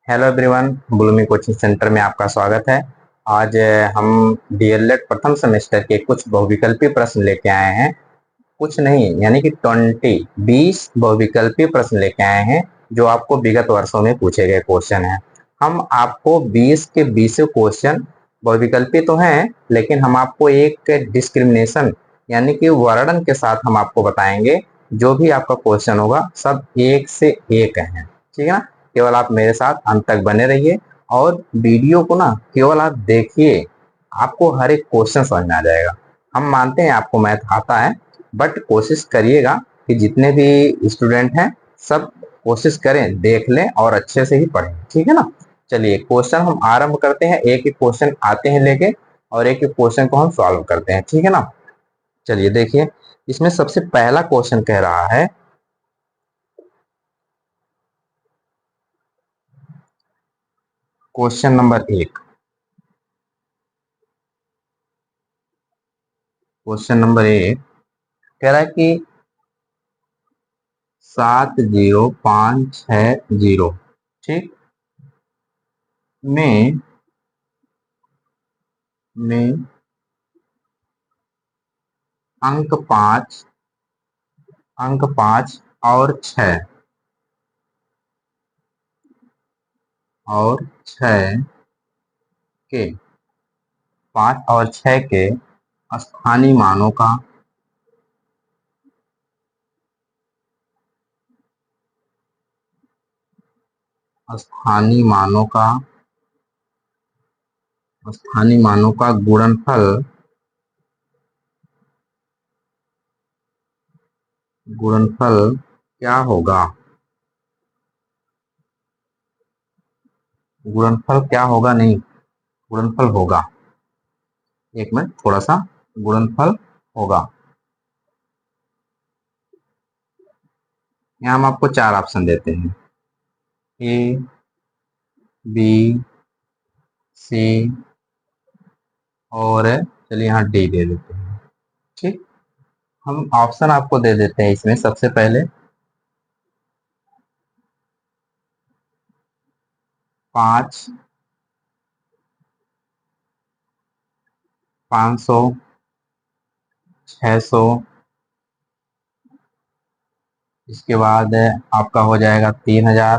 Hello everyone, bloomy coaching centre में आपका स्वागत है। आज हम डीएलएड प्रथम सेमेस्टर के कुछ बहुविकल्पी प्रश्न लेके आए हैं। कुछ नहीं, यानी कि 20 बहुविकल्पी प्रश्न लेके आए हैं जो आपको विगत वर्षों में पूछे गए क्वेश्चन हैं। हम आपको 20 के 20 क्वेश्चन बहुविकल्पी तो हैं, लेकिन हम आपको एक डिस्क्रिमिनेशन यानी कि वर्णन के साथ हम आपको बताएंगे। जो भी आपका क्वेश्चन होगा सब एक से एक है, ठीक है ना। केवल आप मेरे साथ अंत तक बने रहिए और वीडियो को ना केवल आप देखिए, आपको हर एक क्वेश्चन समझ में आ जाएगा। हम मानते हैं आपको मैथ आता है, बट कोशिश करिएगा कि जितने भी स्टूडेंट हैं सब कोशिश करें, देख लें और अच्छे से ही पढ़ें, ठीक है ना। चलिए क्वेश्चन हम आरंभ करते हैं। एक एक क्वेश्चन आते हैं लेके और एक एक क्वेश्चन को हम सॉल्व करते हैं, ठीक है ना। चलिए देखिए, इसमें सबसे पहला क्वेश्चन कह रहा है, क्वेश्चन नंबर 1। क्वेश्चन नंबर 1 कह रहा है कि 70560, ठीक, में में अंक पाँच और छह के 5 और 6 के स्थानीय मानों का स्थानीय मानों का स्थानीय मानों का गुणनफल क्या होगा। गुणनफल क्या होगा नहीं, गुणनफल होगा। एक मिनट, थोड़ा सा, गुणनफल होगा। यहाँ हम आपको 4 ऑप्शन देते हैं, ए, बी, सी और चलिए यहाँ डी दे देते हैं, ठीक। हम ऑप्शन आपको दे देते हैं इसमें। सबसे पहले 5, 500, 600, इसके बाद आपका हो जाएगा 3000,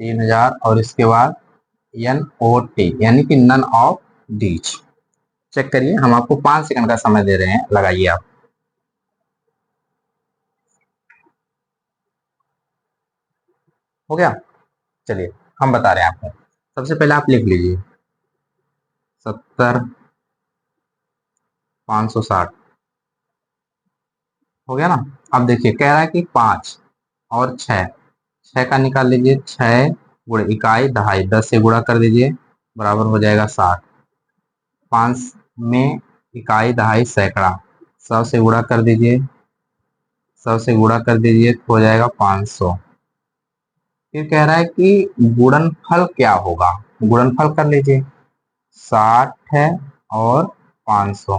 3000 और इसके बाद NOT यानी कि नन ऑफ डीज। चेक करिए, हम आपको 5 सेकंड का समय दे रहे हैं, लगाइए आप। हो गया। चलिए हम बता रहे हैं आपको। सबसे पहले आप लिख लीजिए 70, 560। हो गया ना। अब देखिए कह रहा है कि 5 और 6, 6 का निकाल लीजिए। 6 गुणे इकाई दहाई, 10 से गुणा कर दीजिए, बराबर हो जाएगा 60। 5 में इकाई दहाई सैकड़ा, 100 से गुणा कर दीजिए, 100 से गुणा कर दीजिए तो हो जाएगा 500। फिर कह रहा है कि गुणनफल क्या होगा। गुणनफल कर लीजिए, 60 है और 500।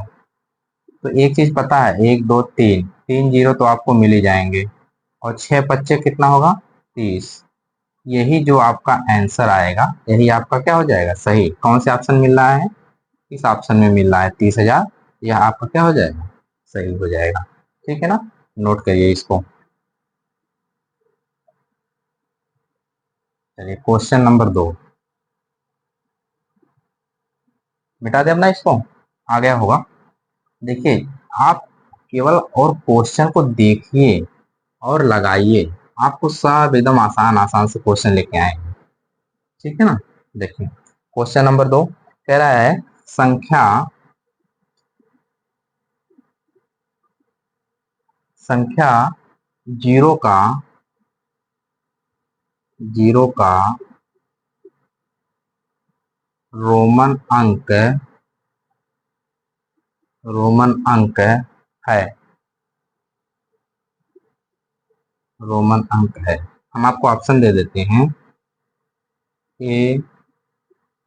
तो एक चीज पता है, 1 2 3, 3 जीरो तो आपको मिल ही जाएंगे और 6 5 कितना होगा, 30। यही जो आपका आंसर आएगा, यही आपका क्या हो जाएगा, सही। कौन से ऑप्शन मिल रहा है, इस ऑप्शन में मिल रहा है 30,000। यह आपका क्या हो जाएगा, सही हो जाएगा, ठीक है ना। नोट करिए इसको। चलिए क्वेश्चन नंबर 2, मिटा दे अपना इसको, आ गया होगा। देखिए, आप केवल और क्वेश्चन को देखिए और लगाइए, आपको सब एकदम आसान आसान से क्वेश्चन लेके आएंगे, ठीक है ना। देखिए क्वेश्चन नंबर 2 कह रहा है, संख्या संख्या जीरो का जीरो का रोमन अंक है, रोमन अंक है। हम आपको ऑप्शन दे देते हैं, ए,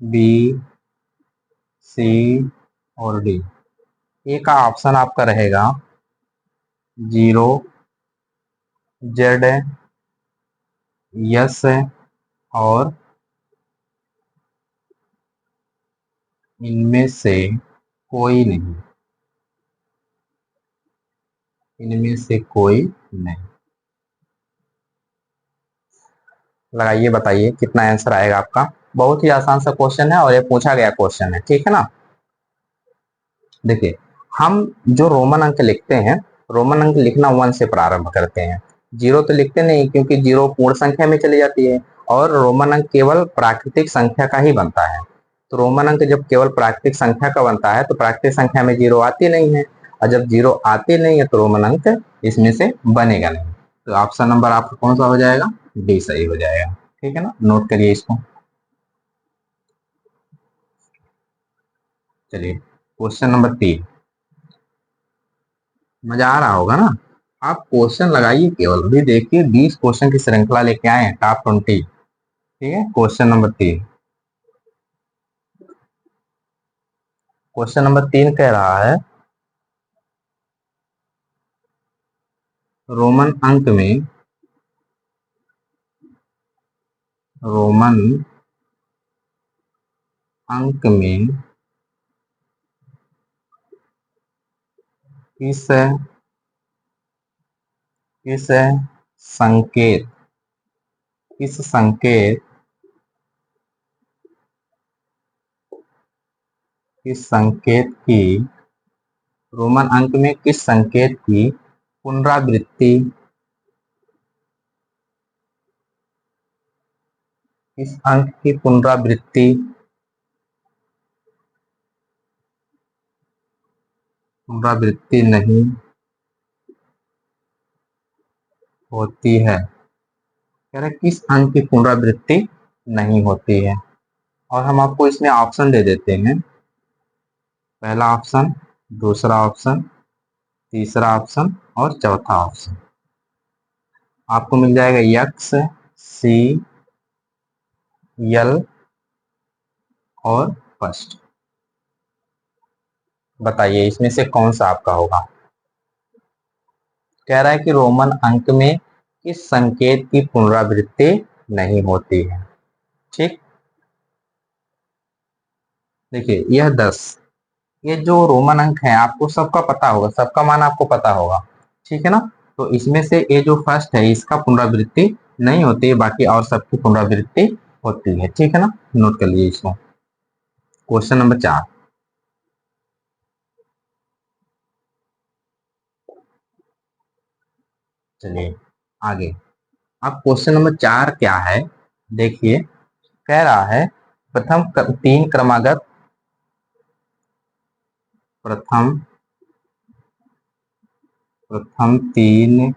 बी, सी और डी। ए का ऑप्शन आपका रहेगा 0, जेड है, यस है, और इनमें से कोई नहीं, इनमें से कोई नहीं। लगाइए, बताइए कितना आंसर आएगा आपका। बहुत ही आसान सा क्वेश्चन है और ये पूछा गया क्वेश्चन है, ठीक है ना। देखिए, हम जो रोमन अंक लिखते हैं, रोमन अंक लिखना 1 से प्रारंभ करते हैं। 0 तो लिखते नहीं, क्योंकि 0 पूर्ण संख्या में चली जाती है और रोमन अंक केवल प्राकृतिक संख्या का ही बनता है। तो रोमन अंक जब केवल प्राकृतिक संख्या का बनता है तो प्राकृतिक संख्या में 0 आती नहीं है, और जब 0 आती नहीं है तो रोमन अंक इसमें से बनेगा नहीं। तो ऑप्शन नंबर आपका कौन सा हो जाएगा? डी सही हो जाएगा। ठीक है ना, नोट करिए इसको। चलिए, क्वेश्चन नंबर 3। मजा आ रहा होगा ना। आप क्वेश्चन लगाइए केवल, अभी देखिए 20 क्वेश्चन की श्रृंखला लेके आए हैं, टॉप 20। ठीक है, क्वेश्चन नंबर 3। क्वेश्चन नंबर 3 कह रहा है, रोमन अंक में, रोमन अंक में किस किस संकेत, किस संकेत, किस संकेत की, रोमन अंक में किस संकेत की पुनरावृत्ति, किस अंक की पुनरावृत्ति पुनरावृत्ति नहीं होती है। कह रहे किस अंक की पुनरावृत्ति नहीं होती है। और हम आपको इसमें ऑप्शन दे देते हैं। पहला ऑप्शन, दूसरा ऑप्शन, तीसरा ऑप्शन और चौथा ऑप्शन। आपको मिल जाएगा यक्स, सी, यल और फर्स्ट। बताइए इसमें से कौन सा आपका होगा। कह रहा है कि रोमन अंक में किस संकेत की पुनरावृत्ति नहीं होती है। ठीक, देखिए यह 10, ये जो रोमन अंक है आपको सबका पता होगा, सबका मान आपको पता होगा। ठीक है ना। तो इसमें से ये जो फर्स्ट है इसका पुनरावृत्ति नहीं होती है, बाकी और सबकी पुनरावृत्ति होती है। ठीक है ना, नोट कर लीजिए इसको। Question number 4। चलिए आगे। अब क्वेश्चन नंबर 4 क्या है, देखिए। कह रहा है, तीन क्रमागत, प्रथम प्रथम तीन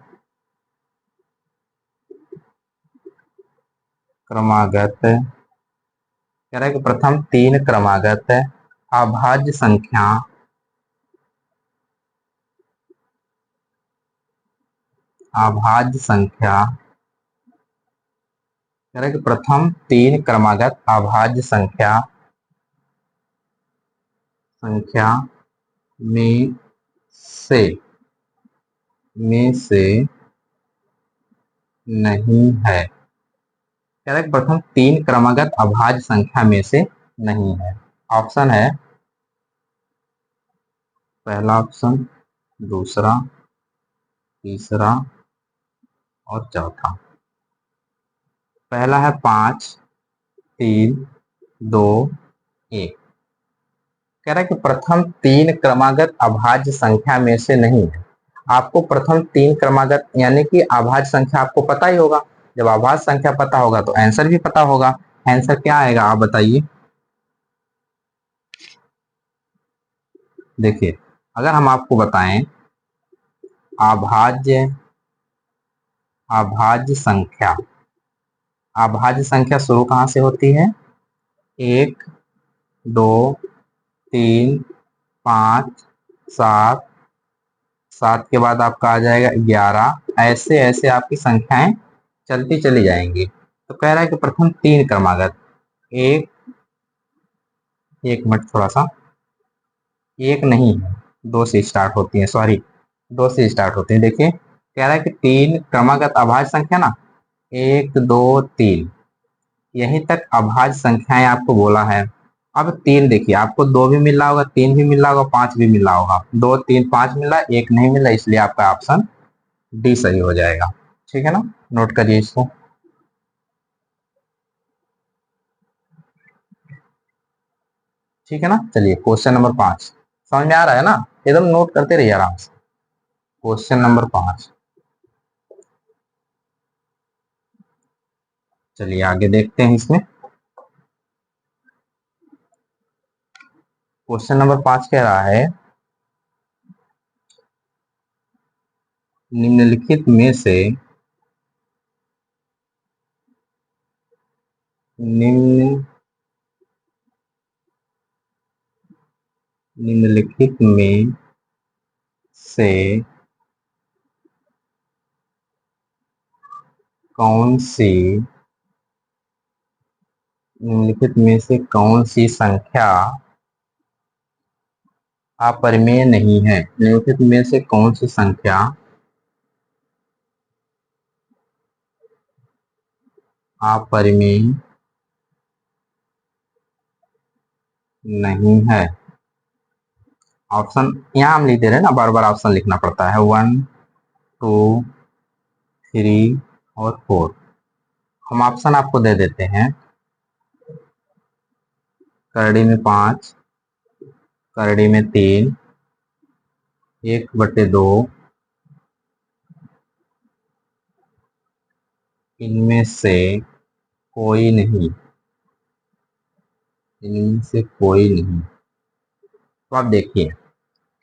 क्रमागत, कह रहा है कि प्रथम तीन क्रमागत अभाज्य संख्या, अभाज्य संख्या, कह रहा है कि प्रथम तीन क्रमागत अभाज्य संख्या संख्या में से नहीं है। कह रहा है कि प्रथम तीन क्रमागत अभाज्य संख्या में से नहीं है। ऑप्शन है, पहला ऑप्शन, दूसरा, तीसरा और चौथा। पहला है 5, 3, 2, 1। कह रहा है कि प्रथम तीन क्रमागत अभाज्य संख्या में से नहीं है। आपको प्रथम तीन क्रमागत यानी कि अभाज्य संख्या आपको पता ही होगा। जब अभाज्य संख्या पता होगा तो आंसर भी पता होगा। आंसर क्या आएगा आप बताइए। देखिए, अगर हम आपको बताएं अभाज्य अभाज्य संख्या, अभाज्य संख्या शुरू कहां से होती है? 1, 2, 3, 5, 7, 7 के बाद आपका आ जाएगा 11। ऐसे ऐसे आपकी संख्याएं चलती चली जाएंगी। तो कह रहा है कि प्रथम तीन क्रमागत, एक, एक मिनट थोड़ा सा, एक नहीं है, दो से स्टार्ट होती है, सॉरी, दो से स्टार्ट होते हैं। देखिए, कह रहा है कि 3 क्रमागत अभाज्य संख्या ना, 1 2 3, यहीं तक अभाज्य संख्याएं आपको बोला है। अब 3 देखिए, आपको 2 भी मिल रहा होगा, 3 भी मिल रहा होगा, 5 भी मिल रहा होगा। 2 3 5 मिल रहा है, 1 नहीं मिल रहा, इसलिए आपका ऑप्शन डी सही हो जाएगा। ठीक है ना, नोट करिए इसको। ठीक है ना, चलिए क्वेश्चन नंबर 5 समझ में आ रहा है ना, एकदम नोट करते रहिए आराम से। क्वेश्चन नंबर 5, चलिए आगे देखते हैं इसमें। क्वेश्चन नंबर 5 कह रहा है निम्नलिखित में से निम्नलिखित में से कौन सी निम्नलिखित में से कौन सी संख्या अपरिमेय नहीं है। निम्नलिखित में से कौन सी संख्या अपरिमेय नहीं है। ऑप्शन यहाँ हम लिख दे रहे हैं ना, बार बार ऑप्शन लिखना पड़ता है। 1 2 3 और 4। हम ऑप्शन आपको दे देते हैं। करड़ी में 5, करड़ी में 3, 1/2, इनमें से कोई नहीं, इनमें से कोई नहीं। तो आप देखिए,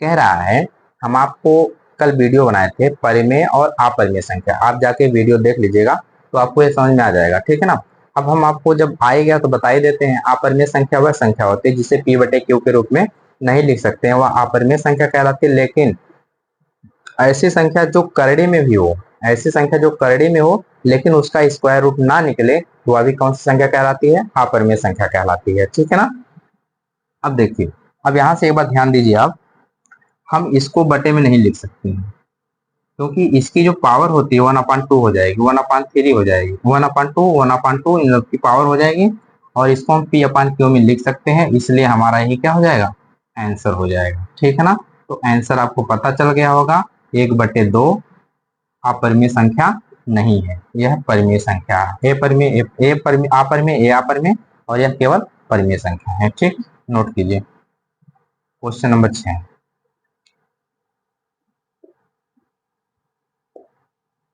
कह रहा है, हम आपको कल वीडियो बनाए थे परिमेय और अपरिमेय संख्या, आप जाके वीडियो देख लीजिएगा तो आपको ये समझ में आ जाएगा। ठीक है ना, अब हम आपको जब आएगा तो बता ही देते हैं। अपरिमेय संख्या वह संख्या होती है जिसे p/q के रूप में नहीं लिख सकते हैं, वह अपरिमेय संख्या कहलाती है। लेकिन ऐसी संख्या जो करड़ी में भी हो, ऐसी संख्या जो करड़ी में हो लेकिन उसका स्क्वायर रूट ना निकले, तो वह भी कौन सी संख्या कहलाती है, अपरिमेय संख्या कहलाती है। ठीक है ना, अब देखिए, अब यहां से एक बार ध्यान दीजिए आप, हम इसको बटे में नहीं लिख सकते हैं क्योंकि इसकी जो पावर होती है 1/2 हो जाएगी, 1/3 हो जाएगी, 1/2 इन लोग की पावर हो जाएगी, और इसको हम p/q में लिख सकते हैं, इसलिए हमारा ये क्या हो जाएगा, आंसर हो जाएगा। ठीक है ना, तो आंसर आपको पता चल गया होगा, 1/2 अपरिमेय संख्या नहीं है, यह परिमेय संख्या है। अपरिमेय, अपरिमेय, और यह केवल परिमेय संख्या है। ठीक, नोट कीजिए। क्वेश्चन नंबर 6,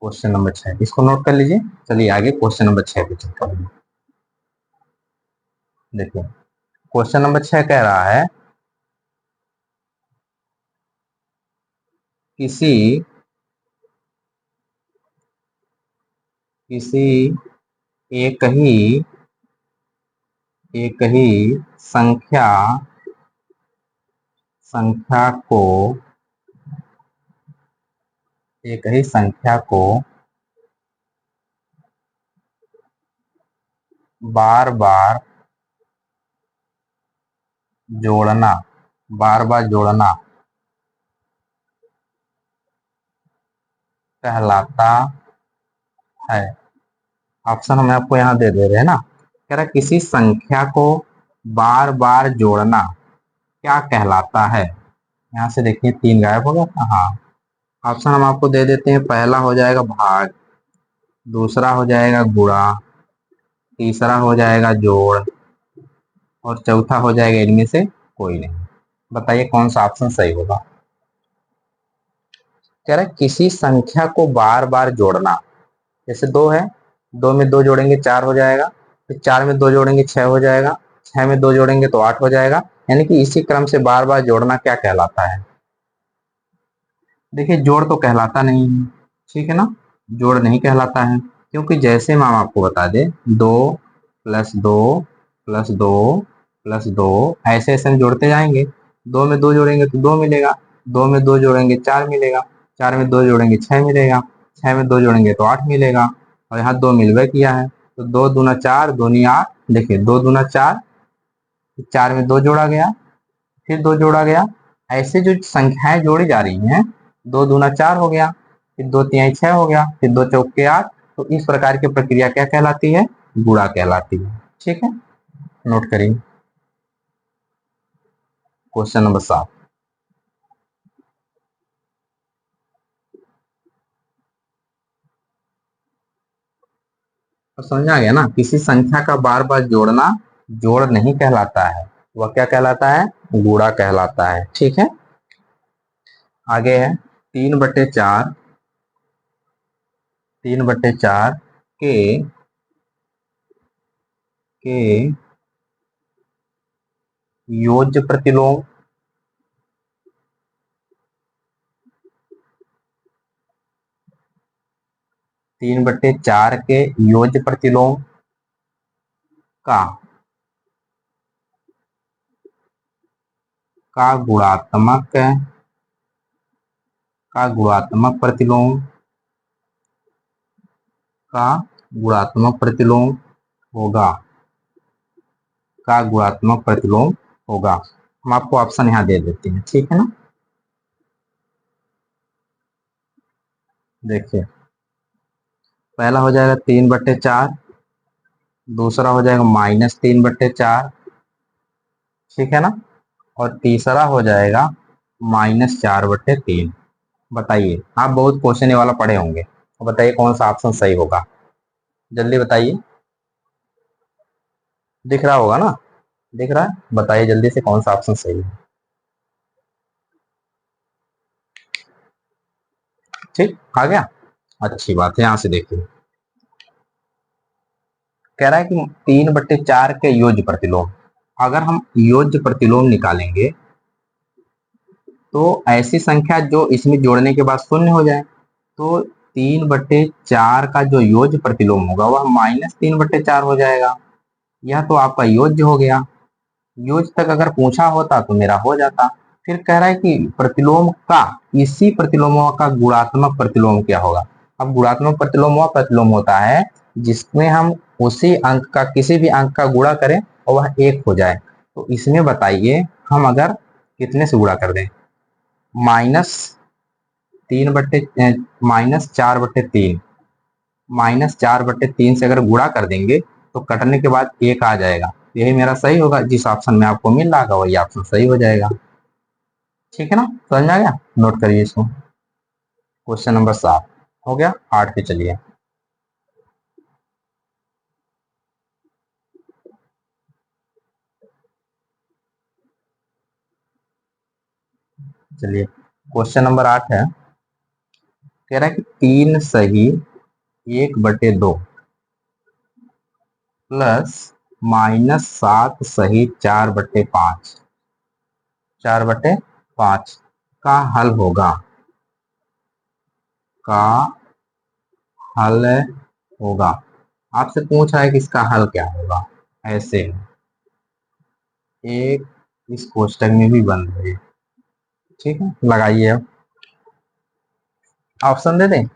क्वेश्चन नंबर 6 इसको नोट कर लीजिए। चलिए आगे क्वेश्चन नंबर 6 पे चलते हैं। देखिए, क्वेश्चन नंबर 6 कह रहा है किसी किसी एक ही संख्या संख्या को एक ही संख्या को बार बार जोड़ना, बार बार जोड़ना कहलाता है। ऑप्शन हम आपको यहाँ दे दे रहे हैं ना, कह रहा है किसी संख्या को बार बार जोड़ना क्या कहलाता है। यहाँ से देखिए 3 गायब हो गया। हाँ, ऑप्शन हम आपको दे देते हैं। पहला हो जाएगा भाग, दूसरा हो जाएगा गुणा, तीसरा हो जाएगा जोड़, और चौथा हो जाएगा इनमें से कोई नहीं। बताइए कौन सा ऑप्शन सही होगा। कह रहा है किसी संख्या को बार बार जोड़ना, जैसे 2 है, 2 में 2 जोड़ेंगे 4 हो जाएगा, फिर 4 में 2 जोड़ेंगे 6 हो जाएगा, 6 में 2 जोड़ेंगे तो 8 हो जाएगा। यानी कि इसी क्रम से बार बार जोड़ना क्या कहलाता है। देखिए, जोड़ तो कहलाता नहीं है। ठीक है ना, जोड़ नहीं कहलाता है, क्योंकि जैसे हम आपको बता दें, 2 + 2 + 2 + 2 ऐसे ऐसे हम जोड़ते जाएंगे। 2 में 2 जोड़ेंगे तो 2 मिलेगा, 2 में 2 जोड़ेंगे 4 मिलेगा, 4 में 2 जोड़ेंगे 6 मिलेगा, 6 में 2 जोड़ेंगे तो 8 मिलेगा, और यहाँ 2 मिलवे किया है, तो 2 दूना 4, दूनी 8। देखिए 2 दूना 4, 4 में 2 जोड़ा गया, फिर 2 जोड़ा गया, ऐसे जो संख्याएं जोड़ी जा रही हैं, 2 दूना 4 हो गया, फिर 2 तिहाई 6 हो गया, फिर 2 चौके 8। तो इस प्रकार की प्रक्रिया क्या कहलाती है? गुणा कहलाती है। ठीक है, नोट करिए। Question number 7। तो समझ आ गया ना, किसी संख्या का बार बार जोड़ना जोड़ नहीं कहलाता है, वह क्या कहलाता है? गुणा कहलाता है। ठीक है, आगे है 3/4। 3/4 के के योज्य प्रतिलोम। 3/4 के योज्य प्रतिलोम का गुणात्मक प्रतिलोम का गुणात्मक प्रतिलोम होगा। गुणात्मक प्रतिलोम होगा। हम आपको ऑप्शन यहाँ दे देते हैं। ठीक है ना, देखिए पहला हो जाएगा 3/4, दूसरा हो जाएगा -3/4। ठीक है ना, और तीसरा हो जाएगा -4/3। बताइए, आप बहुत क्वेश्चन ये वाला पढ़े होंगे, तो बताइए कौन सा ऑप्शन सही होगा? जल्दी बताइए, दिख रहा होगा ना? दिख रहा है, बताइए जल्दी से कौन सा ऑप्शन सही है। ठीक, आ गया, अच्छी बात है। यहां से देखिए, कह रहा है कि 3/4 के योज्य प्रतिलोम। अगर हम योज्य प्रतिलोम निकालेंगे तो ऐसी संख्या जो इसमें जोड़ने के बाद शून्य हो जाए, तो 3/4 का जो योज्य प्रतिलोम होगा वह -3/4 हो जाएगा। यह तो आपका योज्य हो गया। योज्य तक अगर पूछा होता तो मेरा हो जाता। फिर कह रहा है कि प्रतिलोम का, इसी प्रतिलोम का गुणात्मक प्रतिलोम क्या होगा? अब गुणात्मक प्रतिलोम वह प्रतिलोम होता है जिसमें हम उसी अंक का, किसी भी अंक का गुणा करें और वह 1 हो जाए। तो इसमें बताइए, हम अगर कितने से गुणा कर दें? माइनस 4/3 -4/3 से अगर गुणा कर देंगे तो कटने के बाद 1 आ जाएगा। यही मेरा सही होगा। जिस ऑप्शन में आपको मिल रहा होगा वही ऑप्शन सही हो जाएगा। ठीक है ना, समझ में आ गया? नोट करिए इसको। क्वेश्चन नंबर 7 हो गया। 8 पे चलिए। चलिए, क्वेश्चन नंबर 8 है, कह रहा है कि 3 सही 1/2 प्लस -7 सही 4/5 का हल होगा। का हल होगा। आपसे पूछ रहा है कि इसका हल क्या होगा। ऐसे एक इस कोष्टक में भी बंद है। ठीक है, लगाइए। अब ऑप्शन दे दें।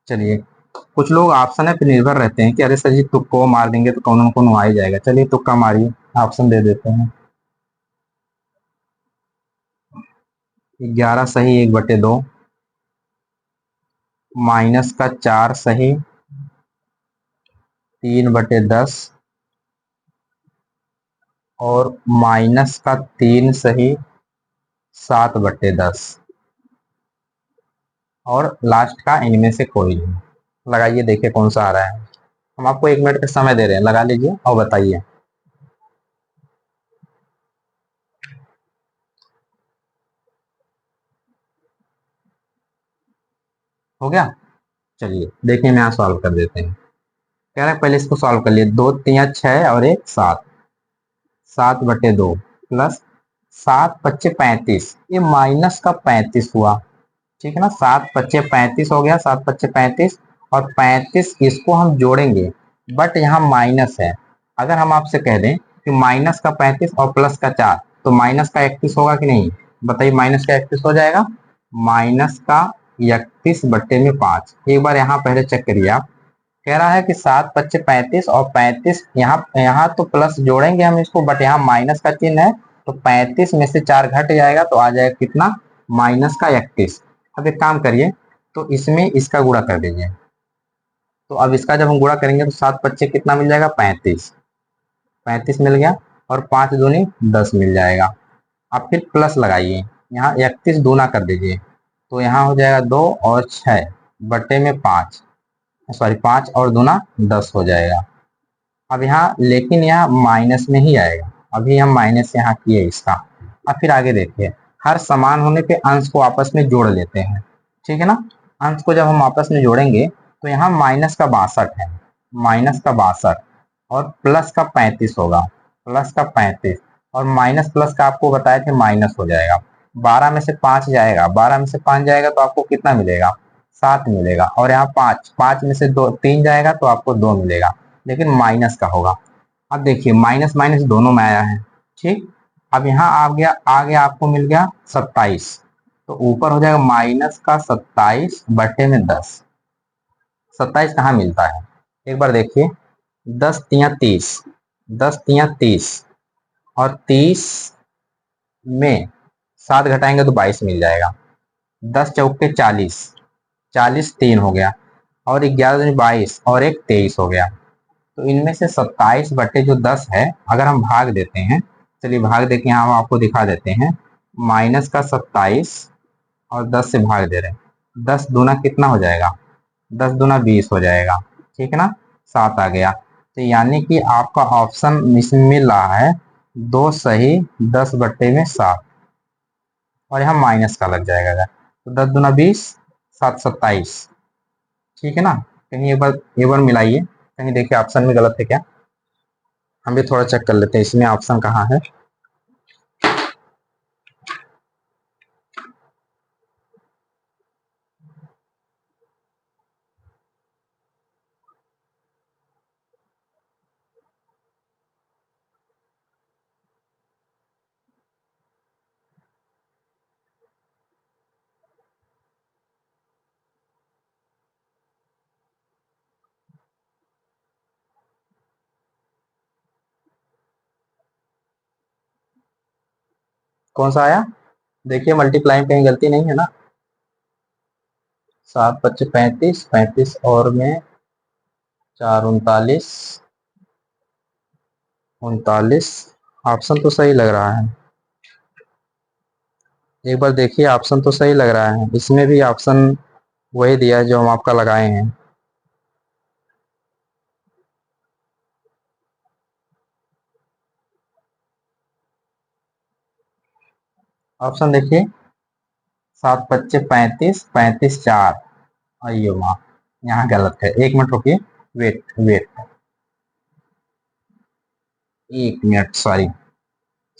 चलिए, कुछ लोग ऑप्शन पे निर्भर रहते हैं कि अरे सर जी तुक्को मार देंगे तो कौन कौन आ ही जाएगा। चलिए तुक्का मारिए, ऑप्शन दे देते हैं। 11 सही 1/2, माइनस का 4 सही 3/10, और माइनस का 3 सही 7/10, और लास्ट का इनमें से कोई नहीं। लगाइए, देखिए कौन सा आ रहा है। हम आपको 1 मिनट का समय दे रहे हैं, लगा लीजिए और बताइए। हो गया, चलिए देखिए, मैं यहाँ सॉल्व कर देते हैं। कह रहा है पहले इसको सॉल्व कर लिए। 2 तिया 6 और 1 7, 7/2 प्लस 7×5 = 35, ये माइनस का 35 हुआ। ठीक है ना, 7×5 = 35 हो गया। 7×5 = 35, और 35 इसको हम जोड़ेंगे, बट यहाँ माइनस है। अगर हम आपसे कह दें कि माइनस का 35 और प्लस का 4, तो माइनस का 31 होगा कि नहीं? बताइए, माइनस का 31 हो जाएगा। माइनस का 31/5। एक बार यहाँ पहले चेक करिए आप। कह रहा है कि 7×5 = 35, और 35 यहाँ यहाँ तो प्लस जोड़ेंगे हम इसको, बट यहाँ माइनस का चिन्ह है, तो 35 में से 4 घट जाएगा तो आ जाएगा कितना? -31। अब एक काम करिए, तो इसमें इसका गुणा कर दीजिए। तो अब इसका जब हम गुणा करेंगे तो 7 पच्चे कितना मिल जाएगा, 35। 35 मिल गया, और 5 दूनी 10 मिल जाएगा। अब फिर प्लस लगाइए, यहाँ 31 दूना कर दीजिए, तो यहाँ हो जाएगा 2 और 6 बटे में 5, सॉरी 5 और दूना 10 हो जाएगा। अब यहाँ लेकिन यहाँ माइनस में ही आएगा, अभी हम माइनस यहाँ किए इसका। अब फिर आगे देखिए, हर समान होने पे अंश को आपस में जोड़ लेते हैं, ठीक है ना। अंश को जब हम आपस में जोड़ेंगे तो यहाँ माइनस का 62 है, माइनस का 62 और प्लस का 35 होगा, प्लस का 35 और माइनस प्लस का आपको बताए थे माइनस हो जाएगा। 12 में से 5 जाएगा, 12 में से 5 जाएगा तो आपको कितना मिलेगा, 7 मिलेगा। और यहाँ 5, 5 में से 3 जाएगा तो आपको 2 मिलेगा, लेकिन माइनस का होगा। अब देखिए माइनस माइनस दोनों में आया है, ठीक। अब यहाँ आ गया आपको मिल गया 27, तो ऊपर हो जाएगा माइनस का 27 बटे में 10। 27 कहाँ मिलता है, एक बार देखिए, 10 तिया 30, 10 तिया 30 और 30 में 7 घटाएंगे तो 22 मिल जाएगा। 10 चौके 40, 40 3 हो गया, और 11 दूनी 22 और एक 23 हो गया। तो इनमें से 27 बटे जो 10 है, अगर हम भाग देते हैं, चलिए भाग देके यहाँ हम आपको दिखा देते हैं। माइनस का 27 और 10 से भाग दे रहे हैं, 10 दूना कितना हो जाएगा, 10 दूना 20 हो जाएगा, ठीक है ना। 7 आ गया, तो यानी कि आपका ऑप्शन इसमें मिल रहा है 2 सही 10 बट्टे में 7, और यहाँ माइनस का लग जाएगा अगर, तो 10 दूना 20, 7 27, ठीक है ना। कहीं एक बार मिलाइए, कहीं देखिए ऑप्शन में गलत है क्या, हम भी थोड़ा चेक कर लेते हैं इसमें ऑप्शन कहाँ है। कौन सा आया, देखिए मल्टीप्लाई में कहीं गलती नहीं है ना। 7 पच्चे 35, 35 और में 4 39, 39, ऑप्शन तो सही लग रहा है। एक बार देखिए ऑप्शन तो सही लग रहा है, इसमें भी ऑप्शन वही दिया है जो हम आपका लगाए हैं। ऑप्शन देखिए, 7 पच्चे 35, 35 4, अयो माँ, यहाँ गलत है, 1 मिनट रुकिए, wait wait, 1 minute, sorry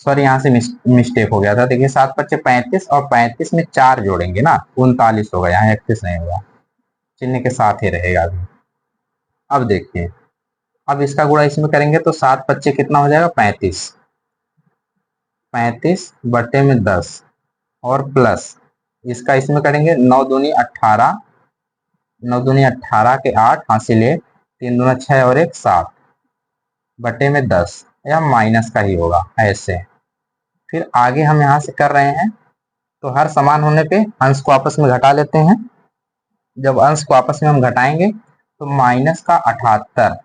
sorry, यहाँ से मिस्टेक हो गया था। देखिए 7 पच्चे 35 और 35 में 4 जोड़ेंगे ना, 39 होगा, यहाँ 31 नहीं होगा, चिन्ह के साथ ही रहेगा अभी। अब देखिए, अब इसका गुणा इसमें करेंगे तो 7 पच्चे कितना हो जाएगा, 35, 35 बटे में 10 और प्लस इसका इसमें करेंगे, 9 दूनी 18, 9 दूनी 18 के 8 हासिल 1, 3 दूना 6 और एक 7 बटे में 10, या माइनस का ही होगा ऐसे। फिर आगे हम यहाँ से कर रहे हैं, तो हर समान होने पे अंश को आपस में घटा लेते हैं। जब अंश को आपस में हम घटाएंगे तो माइनस का 78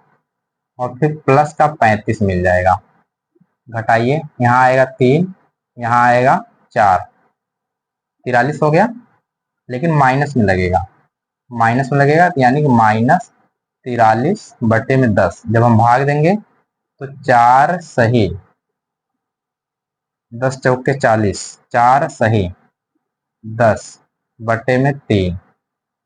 और फिर प्लस का 35 मिल जाएगा। घटाइए, यहाँ आएगा 3, यहाँ आएगा 4, 43 हो गया, लेकिन माइनस में लगेगा, माइनस में लगेगा, यानी कि माइनस 43 बटे में 10। जब हम भाग देंगे तो 4 सही 10 चौके 40, 4 सही 10 बटे में 3।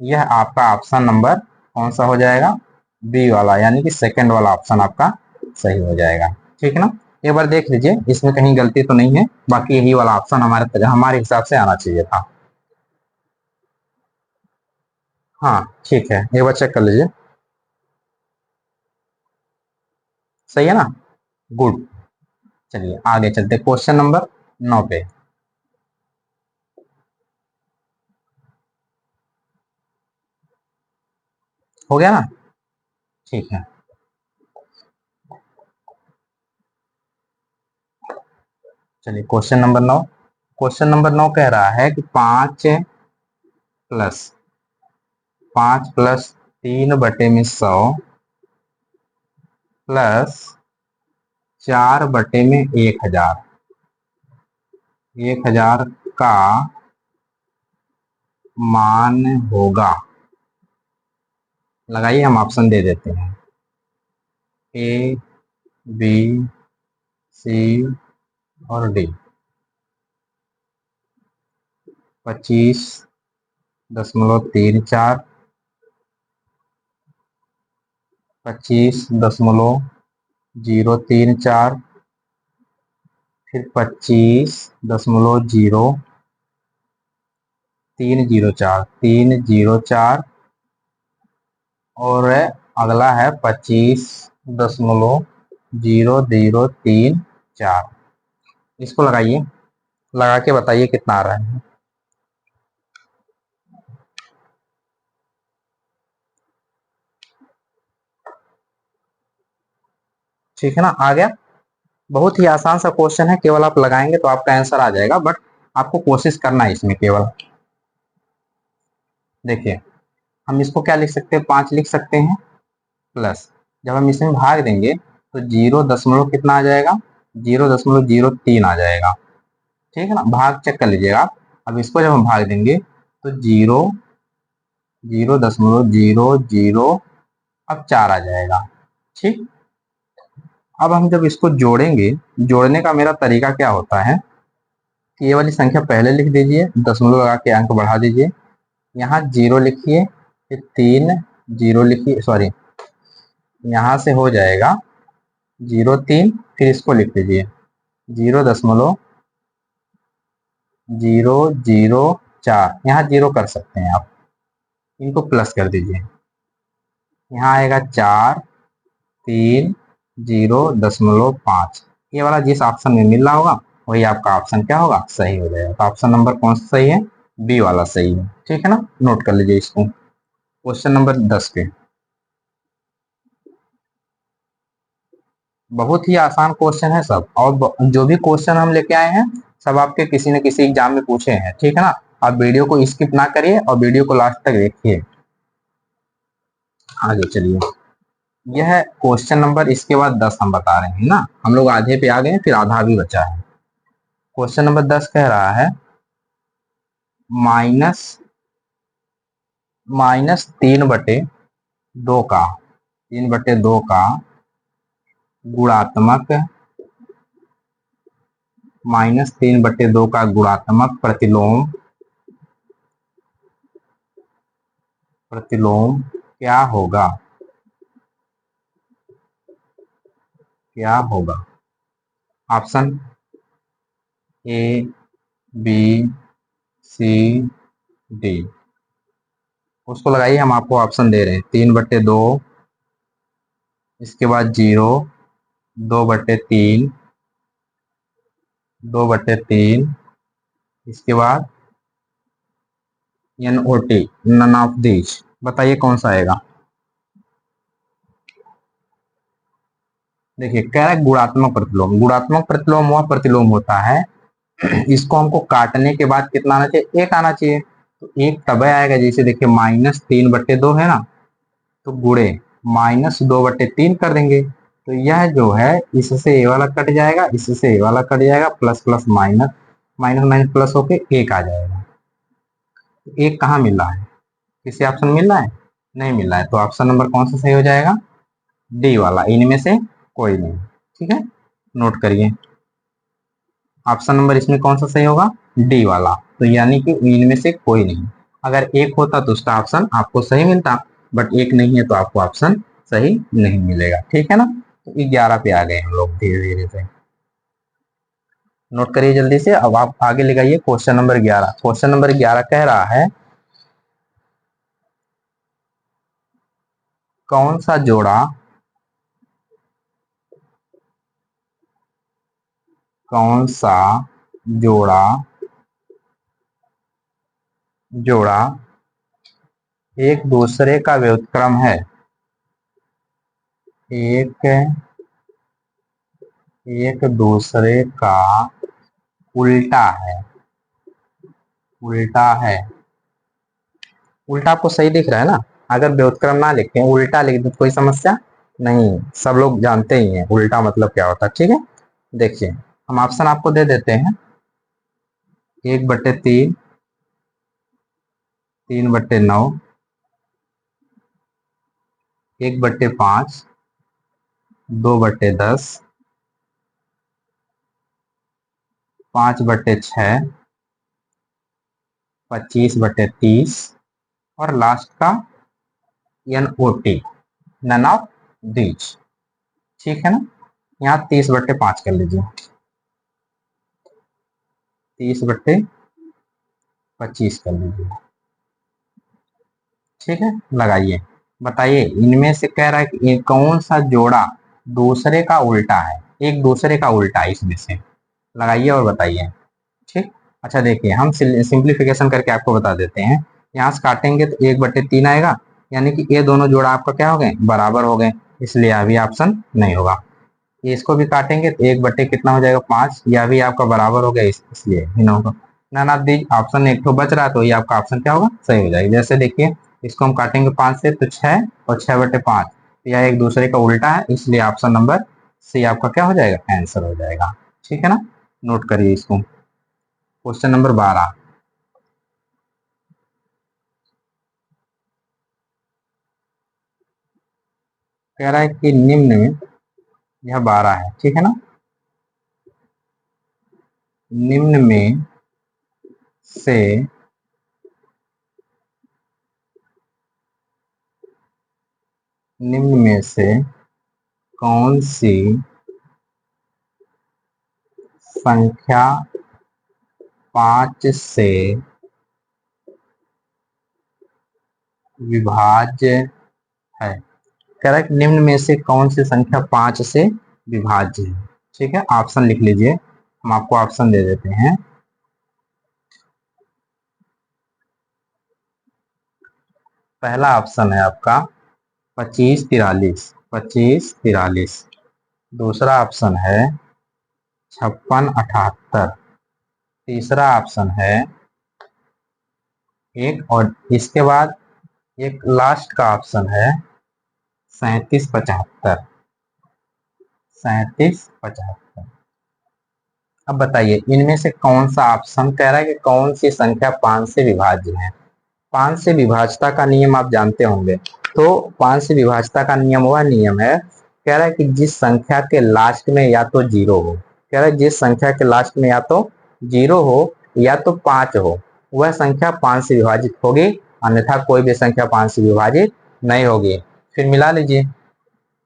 यह आपका ऑप्शन नंबर कौन सा हो जाएगा, बी वाला, यानी कि सेकंड वाला ऑप्शन आपका सही हो जाएगा, ठीक है ना। एक बार देख लीजिए इसमें कहीं गलती तो नहीं है, बाकी यही वाला ऑप्शन हमारे हिसाब से आना चाहिए था। हाँ ठीक है, एक बार चेक कर लीजिए, सही है ना, गुड। चलिए आगे चलते क्वेश्चन नंबर 9 पे। हो गया ना, ठीक है। चलिए क्वेश्चन नंबर 9, क्वेश्चन नंबर 9 कह रहा है कि 5 प्लस 5 प्लस 3/100 प्लस 4/1000, 1000 का मान होगा। लगाइए, हम ऑप्शन दे देते हैं, ए, बी, सी और डी। 25.34, 25.034, फिर 25.0304, 304, और अगला है 25.0034। इसको लगाइए, लगा के बताइए कितना आ रहा है। ठीक है ना, आ गया। बहुत ही आसान सा क्वेश्चन है, केवल आप लगाएंगे तो आपका आंसर आ जाएगा, बट आपको कोशिश करना है इसमें केवल। देखिए, हम इसको क्या लिख सकते हैं, 5 लिख सकते हैं, प्लस जब हम इसमें भाग देंगे तो 0 कितना आ जाएगा, 0.03 आ जाएगा। ठीक है ना, भाग चेक कर लीजिएगा आप। अब इसको जब हम भाग देंगे तो 0.00 अब 4 आ जाएगा। ठीक, अब हम जब इसको जोड़ेंगे, जोड़ने का मेरा तरीका क्या होता है कि ये वाली संख्या पहले लिख दीजिए, दशमलव लगा के अंक बढ़ा दीजिए, यहाँ 0 लिखिए, फिर 3 0 लिखिए, सॉरी, यहाँ से हो जाएगा 0.3, फिर इसको लिख दीजिए 0.004, यहाँ 0 कर सकते हैं आप, इनको प्लस कर दीजिए, यहाँ आएगा 430.5। ये वाला जिस ऑप्शन में मिल रहा होगा वही आपका ऑप्शन क्या होगा, सही हो जाएगा। तो ऑप्शन नंबर कौन सा सही है, बी वाला सही है। ठीक है ना, नोट कर लीजिए इसको। क्वेश्चन नंबर 10 पे, बहुत ही आसान क्वेश्चन है सब, और जो भी क्वेश्चन हम लेके आए हैं सब आपके किसी न किसी एग्जाम में पूछे हैं। ठीक है ना, आप वीडियो को स्किप ना करिए और वीडियो को लास्ट तक देखिए। आगे चलिए, यह क्वेश्चन नंबर, इसके बाद 10 हम बता रहे हैं ना, हम लोग आधे पे आ गए, फिर आधा भी बचा है। क्वेश्चन नंबर 10 कह रहा है माइनस माइनस 3/2 का 3/2 का गुणात्मक, -3/2 का गुणात्मक प्रतिलोम क्या होगा, क्या होगा। Option A, B, C, D. उसको लगाइए, हम आपको ऑप्शन दे रहे हैं, 3/2, इसके बाद 0, 2/3, 2/3, इसके बाद NOT, नन ऑफ दीज। बताइए कौन सा आएगा। देखिए, कह रहा है गुणात्मक प्रतिलोम। गुणात्मक प्रतिलोम वह प्रतिलोम होता है, इसको हमको काटने के बाद कितना आना चाहिए, 1 आना चाहिए। तो 1 तब आएगा, जैसे देखिए -3/2 है ना, तो गुणे -2/3 कर देंगे, तो यह जो है इससे ए वाला कट जाएगा, इससे ए वाला कट जाएगा, plus plus minus, minus minus plus होके 1 आ जाएगा। तो 1 कहाँ मिल रहा है, किसी ऑप्शन मिल रहा है, नहीं मिल रहा है, तो ऑप्शन नंबर कौन सा सही हो जाएगा, डी वाला, इनमें से कोई नहीं। ठीक है, नोट करिए, ऑप्शन नंबर इसमें कौन सा सही होगा, डी वाला। तो यानी कि इनमें से कोई नहीं। अगर एक होता तो उसका ऑप्शन आपको सही मिलता, बट एक नहीं है तो आपको ऑप्शन सही नहीं मिलेगा। ठीक है ना, तो 11 पे आ गए हम लोग धीरे धीरे से। नोट करिए जल्दी से, अब आप आगे लगाइए क्वेश्चन नंबर 11। क्वेश्चन नंबर 11 कह रहा है कौन सा जोड़ा, कौन सा जोड़ा जोड़ा एक दूसरे का व्युत्क्रम है, एक एक दूसरे का उल्टा है, उल्टा है। उल्टा आपको सही दिख रहा है ना? अगर व्युत्क्रम ना लिखें, उल्टा लिख दो, कोई समस्या नहीं, सब लोग जानते ही हैं उल्टा मतलब क्या होता है। ठीक है, देखिए हम ऑप्शन आपको दे देते हैं। 1/3, 3/9, 1/5, 2/10, 5/6, 25/30 और लास्ट का NOT, नन ऑफ दीज। ठीक है ना? यहाँ 30/5 कर लीजिए, 30/25 कर लीजिए। ठीक है, लगाइए, बताइए इनमें से कह रहा है कि कौन सा जोड़ा दूसरे का उल्टा है, एक दूसरे का उल्टा है इसमें से, लगाइए और बताइए। ठीक, अच्छा देखिए हम सिंप्लीफिकेशन करके आपको बता देते हैं। यहाँ से काटेंगे तो 1/3 आएगा, यानी कि ये दोनों जोड़ा आपका क्या हो गए, बराबर हो गए, इसलिए अभी ऑप्शन नहीं होगा। इसको भी काटेंगे तो 1/, कितना हो जाएगा, 5, यह भी आपका बराबर हो गया, इसलिए ही ना होगा। नन ऑफ दीज, ऑप्शन एक तो बच रहा है, तो ये आपका ऑप्शन क्या होगा, सही हो जाएगा। जैसे देखिए इसको हम काटेंगे 5 से तो 6 और 6/5, यह एक दूसरे का उल्टा है, इसलिए ऑप्शन नंबर सी आपका क्या हो जाएगा, आंसर हो जाएगा। ठीक है ना, नोट करिए इसको। क्वेश्चन नंबर 12, कह रहा है कि निम्न में, यह 12 है, ठीक है ना, निम्न में से निम्न में से कौन सी संख्या 5 से विभाज्य है। करेक्ट, निम्न में से कौन सी संख्या 5 से विभाज्य है। ठीक है, ऑप्शन लिख लीजिए, हम आपको ऑप्शन दे देते हैं। पहला ऑप्शन है आपका 2543, 2543। दूसरा ऑप्शन है 5678। तीसरा ऑप्शन है एक, और इसके बाद एक लास्ट का ऑप्शन है 3775, 3775। अब बताइए इनमें से कौन सा ऑप्शन, कह रहा है कि कौन सी संख्या 5 से विभाज्य है। 5 से विभाज्यता का नियम आप जानते होंगे, तो 5 से विभाज्यता का नियम वह नियम है, कह रहा है कि जिस संख्या के लास्ट में या तो 0 हो, कह रहा है जिस संख्या के लास्ट में या तो 0 हो या तो 5 हो, वह संख्या 5 से विभाजित होगी, अन्यथा कोई भी संख्या 5 से विभाजित नहीं होगी। फिर मिला लीजिए,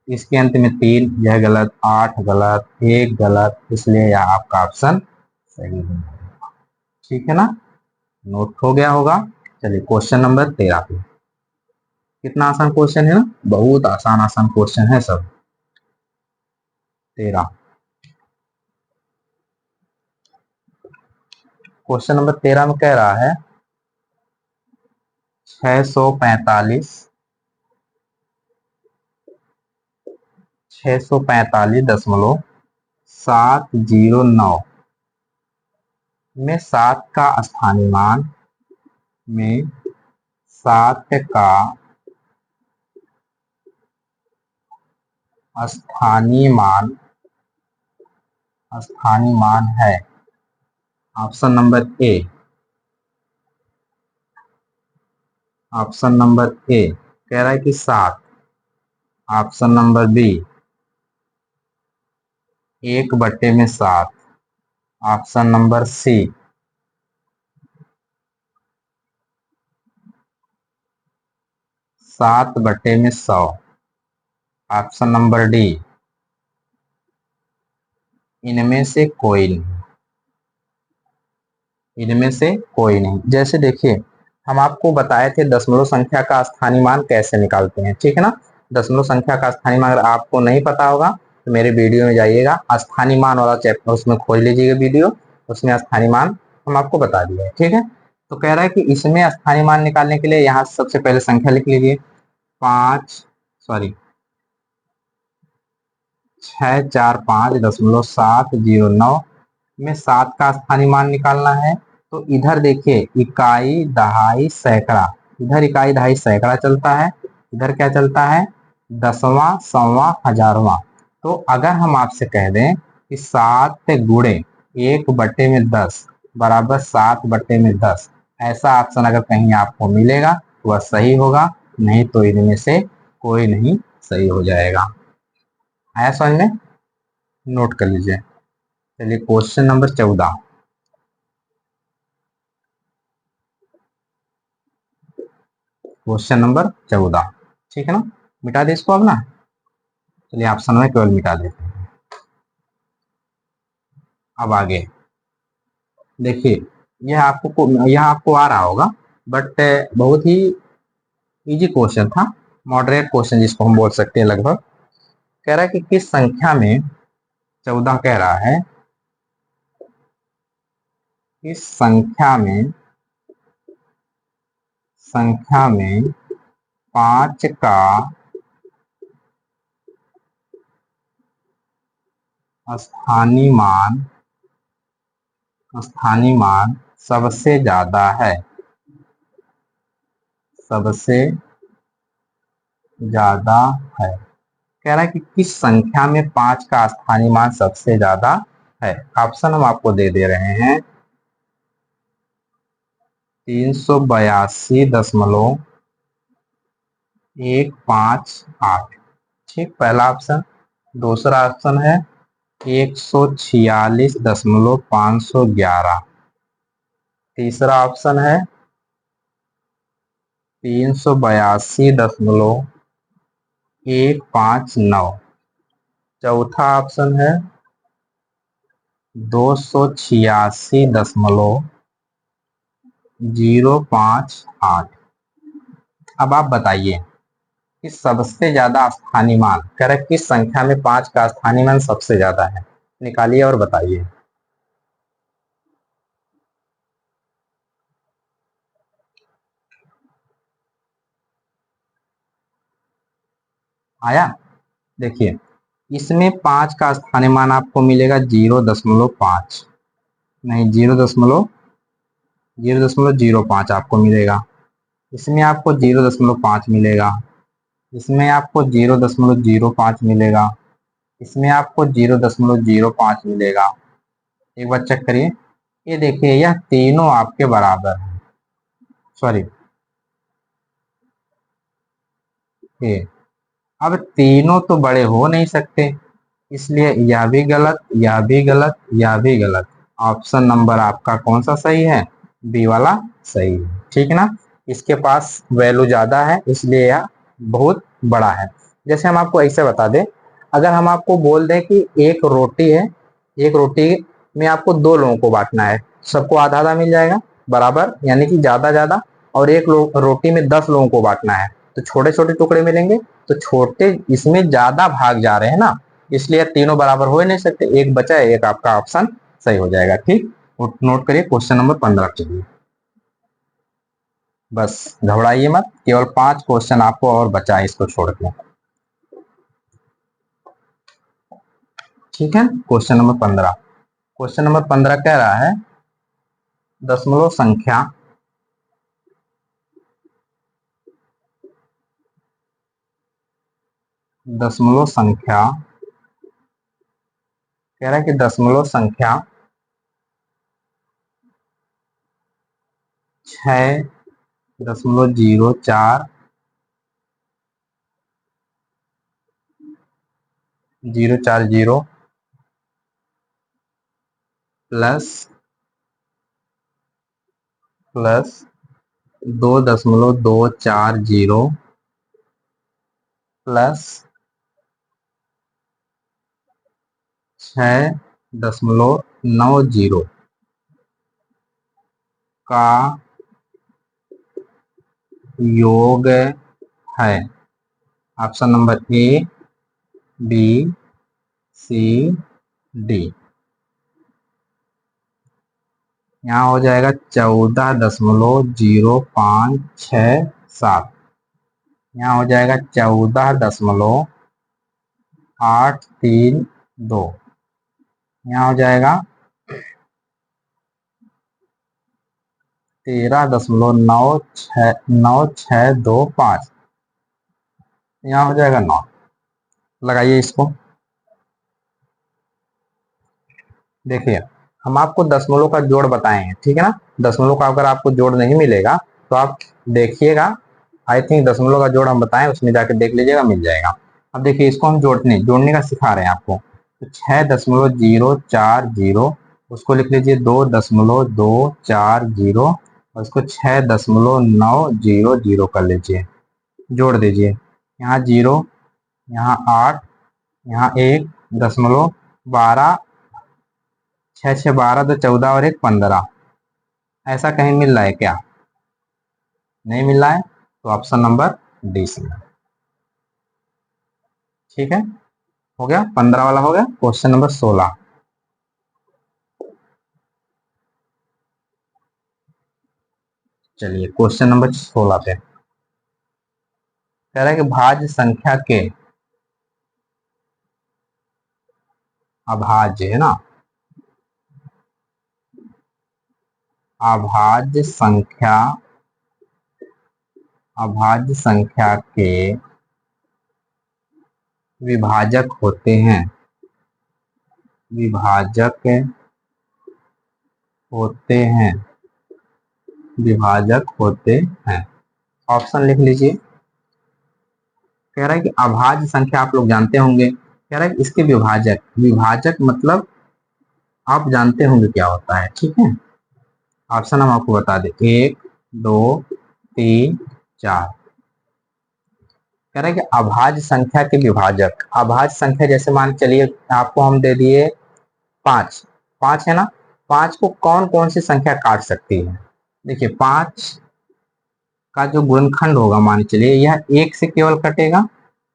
इसके अंत में 3, यह गलत, 8 गलत, 1 गलत, इसलिए यह आपका ऑप्शन सही है। ठीक है ना, नोट हो गया होगा। चलिए क्वेश्चन नंबर 13 पे, कितना आसान क्वेश्चन है ना, बहुत आसान आसान क्वेश्चन है सब। 13, क्वेश्चन नंबर 13 में कह रहा है 645, 645.709 में 7 का स्थानीय मान, में 7 का स्थानीय मान है। Option number A, option number A कह रहा है कि 7, option number B 1/7, option number C 7/100, option number D इनमें से कोई नहीं, इनमें से कोई नहीं। जैसे देखिए हम आपको बताए थे दशमलव संख्या का स्थानीय मान कैसे निकालते हैं, ठीक है ना। दशमलव संख्या का स्थानीय मान अगर आपको नहीं पता होगा तो मेरे वीडियो में जाइएगा, स्थानीय मान वाला चैप्टर उसमें खोज लीजिएगा वीडियो, उसमें स्थानीय मान हम आपको बता दिए, ठीक है। तो कह रहा है कि इसमें स्थानीय मान निकालने के लिए यहाँ सबसे पहले संख्या लिख लीजिए, 645.709 में 7 का स्थानीय मान निकालना है। तो इधर देखिए इकाई, दहाई, सैकड़ा, इधर इकाई दहाई सैकड़ा चलता है, इधर क्या चलता है, दसवां, सौवां, हजारवां। तो अगर हम आपसे कह दें कि 7 गुणे 1/10 बराबर 7/10, ऐसा ऑप्शन अगर कहीं आपको मिलेगा तो वह सही होगा, नहीं तो इनमें से कोई नहीं सही हो जाएगा। आया समझ में? नोट कर लीजिए। चलिए क्वेश्चन नंबर 14। क्वेश्चन नंबर 14, ठीक है ना? मिटा दे इसको अब ना। चलिए ऑप्शन में केवल मिटा देते हैं। अब आगे देखिए, यह आपको आ रहा होगा, बट बहुत ही इजी क्वेश्चन था, मॉडरेट क्वेश्चन जिसको हम बोल सकते हैं लगभग। कह रहा है कि किस संख्या में, 14 कह रहा है, किस संख्या में 5 का स्थानीय मान सबसे ज्यादा है, सबसे ज्यादा है। कह रहा है कि किस संख्या में 5 का स्थानीय मान सबसे ज्यादा है। ऑप्शन हम आपको दे दे रहे हैं, 382.158। ठीक, पहला ऑप्शन। दूसरा ऑप्शन है 146.511। तीसरा ऑप्शन है 382.159। चौथा ऑप्शन है 286.058। अब आप बताइए कि सबसे ज्यादा स्थानीय मान, कह रहे किस संख्या में 5 का स्थानीय मान सबसे ज्यादा है। निकालिए और बताइए। आया? देखिए, इसमें 5 का स्थानीय मान आपको मिलेगा 0.5, नहीं 0.05 आपको मिलेगा। इसमें आपको 0.5 मिलेगा, इसमें आपको 0.05 मिलेगा, इसमें आपको 0.05 मिलेगा। एक बार चेक करिए, ये देखिए यह तीनों आपके बराबर है। सॉरी, ये अब तीनों तो बड़े हो नहीं सकते, इसलिए यह भी गलत, यह भी गलत, यह भी गलत। ऑप्शन नंबर आपका कौन सा सही है? बी वाला सही है, ठीक है ना? इसके पास वैल्यू ज्यादा है, इसलिए यह बहुत बड़ा है। जैसे हम आपको ऐसे बता दें, अगर हम आपको बोल दें कि एक रोटी है, एक रोटी में आपको 2 लोगों को बांटना है, सबको आधा आधा मिल जाएगा बराबर, यानी कि ज्यादा ज्यादा। और एक रोटी में 10 लोगों को बांटना है, तो छोटे छोटे टुकड़े मिलेंगे, तो छोटे इसमें ज्यादा भाग जा रहे हैं ना, इसलिए तीनों बराबर हो ही नहीं सकते, एक बचा है, एक आपका ऑप्शन सही हो जाएगा। ठीक, नोट करिए क्वेश्चन नंबर 15। चलिए, बस घबराइए मत, केवल 5 क्वेश्चन आपको और बचा है इसको छोड़ के। ठीक है, क्वेश्चन नंबर 15। क्वेश्चन नंबर 15 कह रहा है दशमलव संख्या दशमलव संख्या कह रहा है कि दशमलव संख्या 6.04 040 प्लस 2.240 प्लस 6.90 का योग है। Option number A, B, C, D. यहाँ हो जाएगा 14.0567। यहाँ हो जाएगा 14.832। यहाँ हो जाएगा 13.9625 यहाँ हो जाएगा 9। लगाइए इसको। देखिए हम आपको दशमलव का जोड़ बताए हैं, ठीक है ना। दशमलव का अगर आपको जोड़ नहीं मिलेगा तो आप देखिएगा, आई थिंक दशमलव का जोड़ हम बताएं उसमें जाके देख लीजिएगा, मिल जाएगा। अब देखिए इसको हम जोड़ने का सिखा रहे हैं आपको। तो 6.040 उसको लिख लीजिए 2.240 और इसको 6.900 कर लीजिए, जोड़ दीजिए। यहाँ 0, यहाँ 8, यहाँ 1.12, 6 6 12, 2 14 और 1 15। ऐसा कहीं मिल रहा है क्या? नहीं मिल रहा है, तो ऑप्शन नंबर डी से। ठीक है, हो गया 15 वाला, हो गया। Question number 16। चलिए क्वेश्चन नंबर 16 पे कह रहा है कि भाज्य संख्या के अभाज्य है ना, अभाज्य संख्या के विभाजक होते हैं, विभाजक होते हैं। ऑप्शन लिख लीजिए। कह रहा है कि अभाज्य संख्या आप लोग जानते होंगे, कह रहा है कि इसके विभाजक मतलब आप जानते होंगे क्या होता है, ठीक है। ऑप्शन हम आपको बता दें, 1 2 3 4। कह रहा है कि अभाज्य संख्या के विभाजक, अभाज्य संख्या जैसे मान चलिए आपको हम दे दिए 5, 5 है ना। 5 को कौन कौन सी संख्या काट सकती है? देखिए 5 का जो गुणनखंड होगा, मान चलिए यह 1 से केवल कटेगा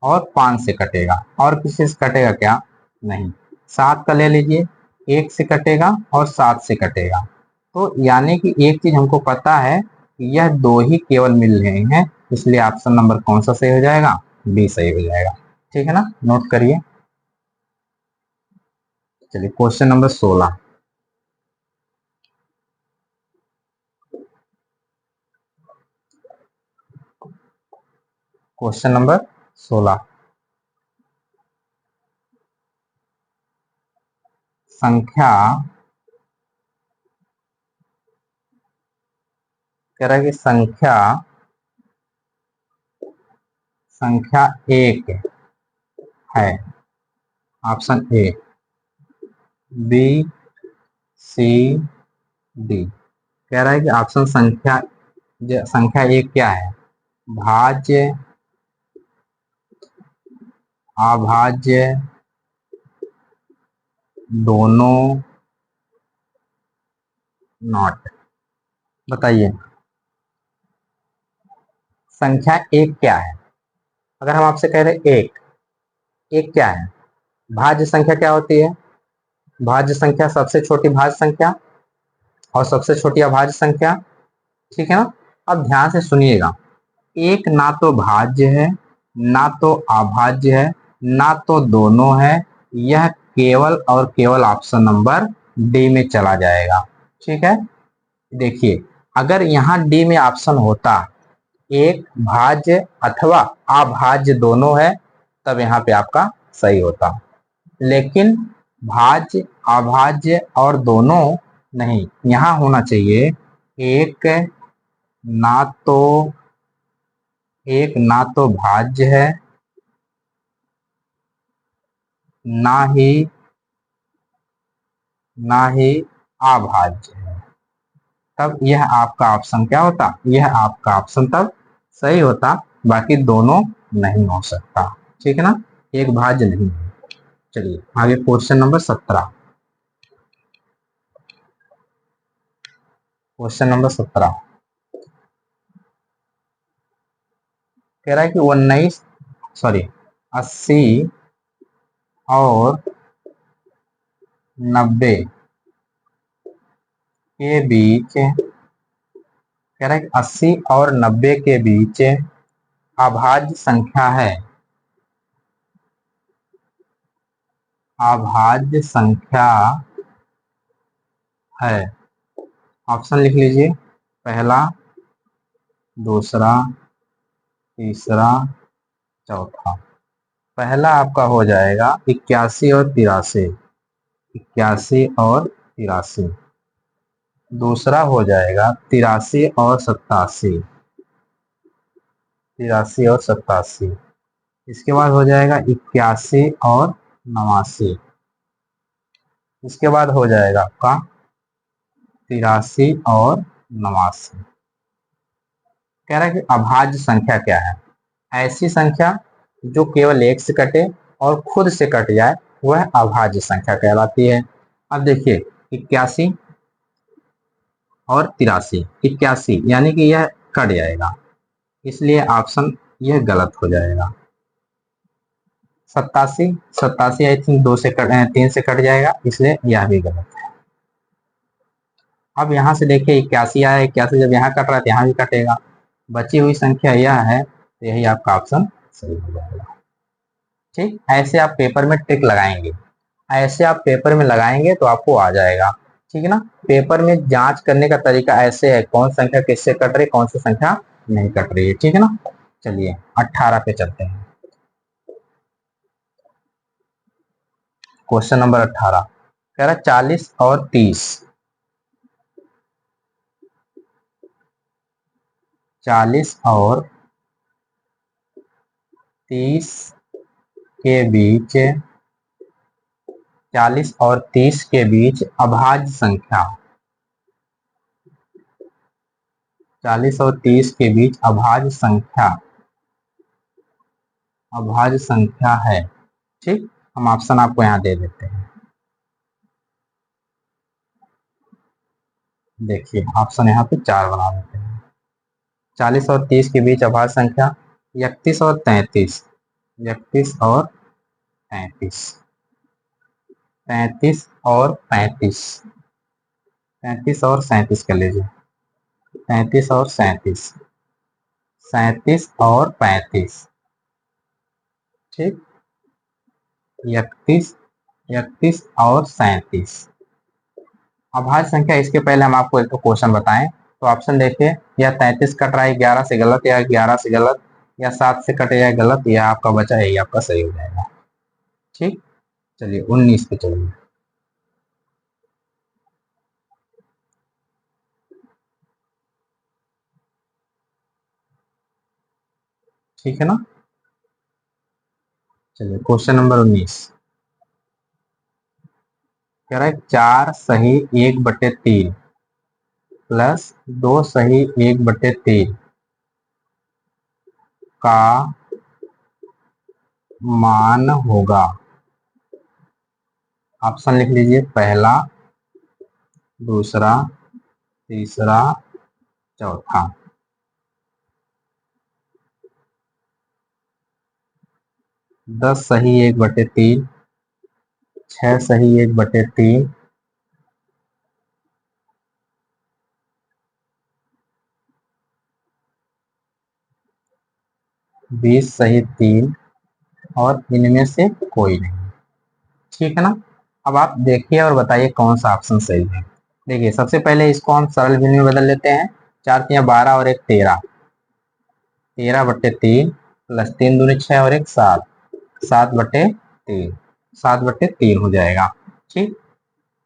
और 5 से कटेगा, और किसी से कटेगा क्या? नहीं। 7 का ले लीजिए, 1 से कटेगा और 7 से कटेगा। तो यानी कि एक चीज हमको पता है कि यह दो ही केवल मिल रहे हैं, इसलिए ऑप्शन नंबर कौन सा सही हो जाएगा? बी सही हो जाएगा। ठीक है ना, नोट करिए। चलिए क्वेश्चन नंबर 16। क्वेश्चन नंबर 16, संख्या कह रहा है कि संख्या 1 है। Option A, B, C, D. कह रहा है कि ऑप्शन संख्या 1 क्या है? भाज्य, अभाज्य, दोनों, नॉट। बताइए संख्या 1 क्या है? अगर हम आपसे कह रहे एक, एक क्या है? भाज्य संख्या क्या होती है? भाज्य संख्या सबसे छोटी भाज्य संख्या और सबसे छोटी अभाज्य संख्या, ठीक है ना। अब ध्यान से सुनिएगा, एक ना तो भाज्य है, ना तो अभाज्य है, ना तो दोनों है, यह केवल और केवल ऑप्शन नंबर डी में चला जाएगा। ठीक है, देखिए अगर यहाँ डी में ऑप्शन होता एक भाज्य अथवा अभाज्य दोनों है, तब यहाँ पे आपका सही होता। लेकिन भाज्य, अभाज्य और दोनों नहीं, यहाँ होना चाहिए एक ना तो, भाज्य है, ना ही अभाज्य है, तब यह आपका ऑप्शन क्या होता? यह आपका ऑप्शन तब सही होता। बाकी दोनों नहीं हो सकता, ठीक है ना, एक भाज्य नहीं। चलिए आगे क्वेश्चन नंबर 17। क्वेश्चन नंबर 17 कह रहा है कि 80 और 90 के बीच, कह रहा है कि 80 और 90 के बीच अभाज्य संख्या है, अभाज्य संख्या है। ऑप्शन लिख लीजिए। पहला, दूसरा, तीसरा, चौथा। पहला आपका हो जाएगा 81 और 83, 81 और 83। दूसरा हो जाएगा 83 और 87, 83 और 87। इसके बाद हो जाएगा 81 और 89। इसके बाद हो जाएगा आपका 83 और 89। कह रहा है कि अभाज्य संख्या क्या है? ऐसी संख्या जो केवल एक से कटे और खुद से कट जाए वह अभाज्य संख्या कहलाती है। अब देखिए 81 और 83, 81 यानी कि यह कट जाएगा, इसलिए ऑप्शन यह गलत हो जाएगा। 87, 87 आई थिंक 3 से कट जाएगा, इसलिए यह भी गलत है। अब यहाँ से देखिए 81 आया, 81 जब यहाँ कट रहा है तो यहाँ भी कटेगा। बची हुई संख्या यह है, तो यही आपका ऑप्शन सही हो जाएगा। ठीक, ऐसे आप पेपर में ट्रिक लगाएंगे, ऐसे आप पेपर में लगाएंगे तो आपको आ जाएगा। ठीक है ना, पेपर में जांच करने का तरीका ऐसे है, कौन संख्या किससे कट रही, कौन सी संख्या नहीं कट रही है। ठीक है ना, चलिए 18 पे चलते हैं। क्वेश्चन नंबर 18 कह रहा है 40 और 30, 40 और 30 के बीच, 40 और 30 के बीच अभाज्य संख्या, 40 और 30 के बीच अभाज्य संख्या, अभाज्य संख्या है। ठीक, हम ऑप्शन आपको यहाँ दे देते हैं। देखिए ऑप्शन यहाँ पे 4 बना देते हैं। 40 और 30 के बीच अभाज्य संख्या 31 और 33, 31 और 33, 33 और 35, 33 और 37 कर लीजिए, 33 और 37, 37 और 35। ठीक, 31, 31 और 37 अभाज्य संख्या। इसके पहले हम आपको एक क्वेश्चन बताएं तो ऑप्शन देखिए, या 33 कट रहा है 11 से गलत, या 11 से गलत, या 7 से कटे या गलत, या आपका बचा है, ये आपका सही हो जाएगा। ठीक, चलिए 19 पे चलिए। ठीक है ना, चलिए क्वेश्चन नंबर 19 कह रहा है 4 सही 1/3 प्लस 2 सही 1/3 का मान होगा। ऑप्शन लिख लीजिए, पहला, दूसरा, तीसरा, चौथा। 10 सही 1/3, 6 सही 1/3, 20 सही 3, और इनमें से कोई नहीं। ठीक है ना, अब आप देखिए और बताइए कौन सा ऑप्शन सही है। देखिए सबसे पहले इसको हम सरल भिन्न में बदल लेते हैं। 4 3 12 और 1 13, 13/3 प्लस 3 दूनी 6 और 1 7, 7/3, 7/3 हो जाएगा। ठीक,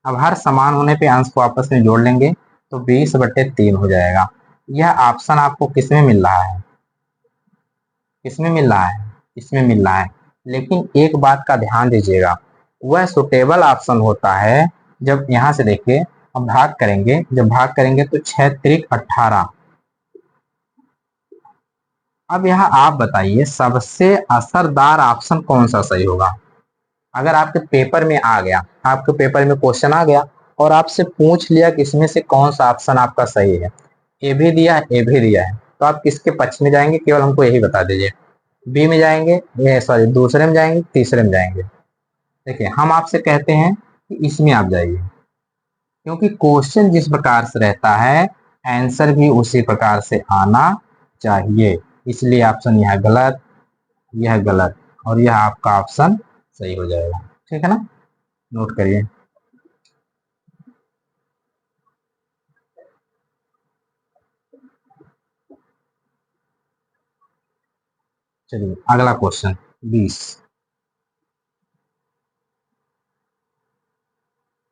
अब हर समान होने पे अंश को आपस में जोड़ लेंगे तो 20/3 हो जाएगा। यह ऑप्शन आपको किसमें मिल रहा है, किसमें मिल रहा है, इसमें मिल रहा है। लेकिन एक बात का ध्यान दीजिएगा, वह सुटेबल ऑप्शन होता है जब यहाँ से देखिए, अब भाग करेंगे, जब भाग करेंगे तो 6 त्रिक 18। अब यहाँ आप बताइए सबसे असरदार ऑप्शन कौन सा सही होगा। अगर आपके पेपर में आ गया, आपके पेपर में क्वेश्चन आ गया और आपसे पूछ लिया कि इसमें से कौन सा ऑप्शन आपका सही है, ए भी दिया है, ए भी दिया है, तो आप किसके पक्ष में जाएंगे, केवल हमको यही बता दीजिए। बी में जाएंगे, सॉरी दूसरे में जाएंगे, तीसरे में जाएंगे। देखिए हम आपसे कहते हैं कि इसमें आप जाइए, क्योंकि क्वेश्चन जिस प्रकार से रहता है आंसर भी उसी प्रकार से आना चाहिए। इसलिए ऑप्शन यह गलत, यह गलत, और यह आपका ऑप्शन सही हो जाएगा। ठीक है ना, नोट करिए। चलिए अगला क्वेश्चन 20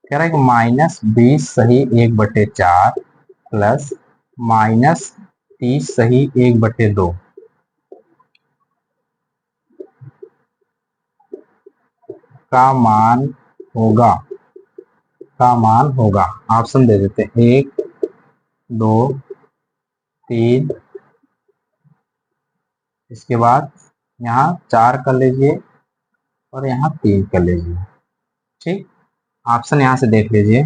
कह रहा है कि -20 सही 1/4 प्लस -30 सही 1/2 का मान होगा ऑप्शन दे देते हैं 1 2 3, इसके बाद यहाँ 4 कर लीजिए और यहाँ 3 कर लीजिए। ठीक, ऑप्शन यहाँ से देख लीजिए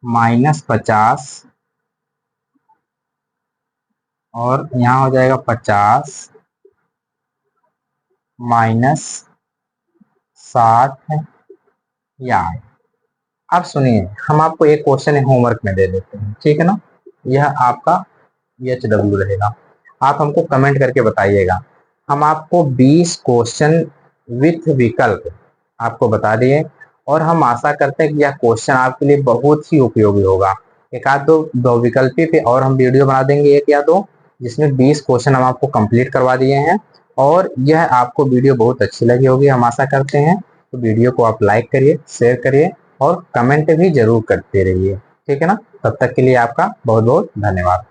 -50 और यहाँ हो जाएगा 50 -60 या। अब सुनिए, हम आपको एक क्वेश्चन होमवर्क में दे देते हैं, ठीक है ना। यह आपका HW रहेगा, आप हमको कमेंट करके बताइएगा। हम आपको 20 क्वेश्चन विथ विकल्प आपको बता दिए और हम आशा करते हैं कि यह क्वेश्चन आपके लिए बहुत ही उपयोगी होगा। एक आध दो विकल्पी पे और हम वीडियो बना देंगे, 1 या 2, जिसमें 20 क्वेश्चन हम आपको कंप्लीट करवा दिए हैं और यह आपको वीडियो बहुत अच्छी लगी होगी, हम आशा करते हैं। तो वीडियो को आप लाइक करिए, शेयर करिए और कमेंट भी जरूर करते रहिए, ठीक है ना। तब तक के लिए आपका बहुत बहुत धन्यवाद।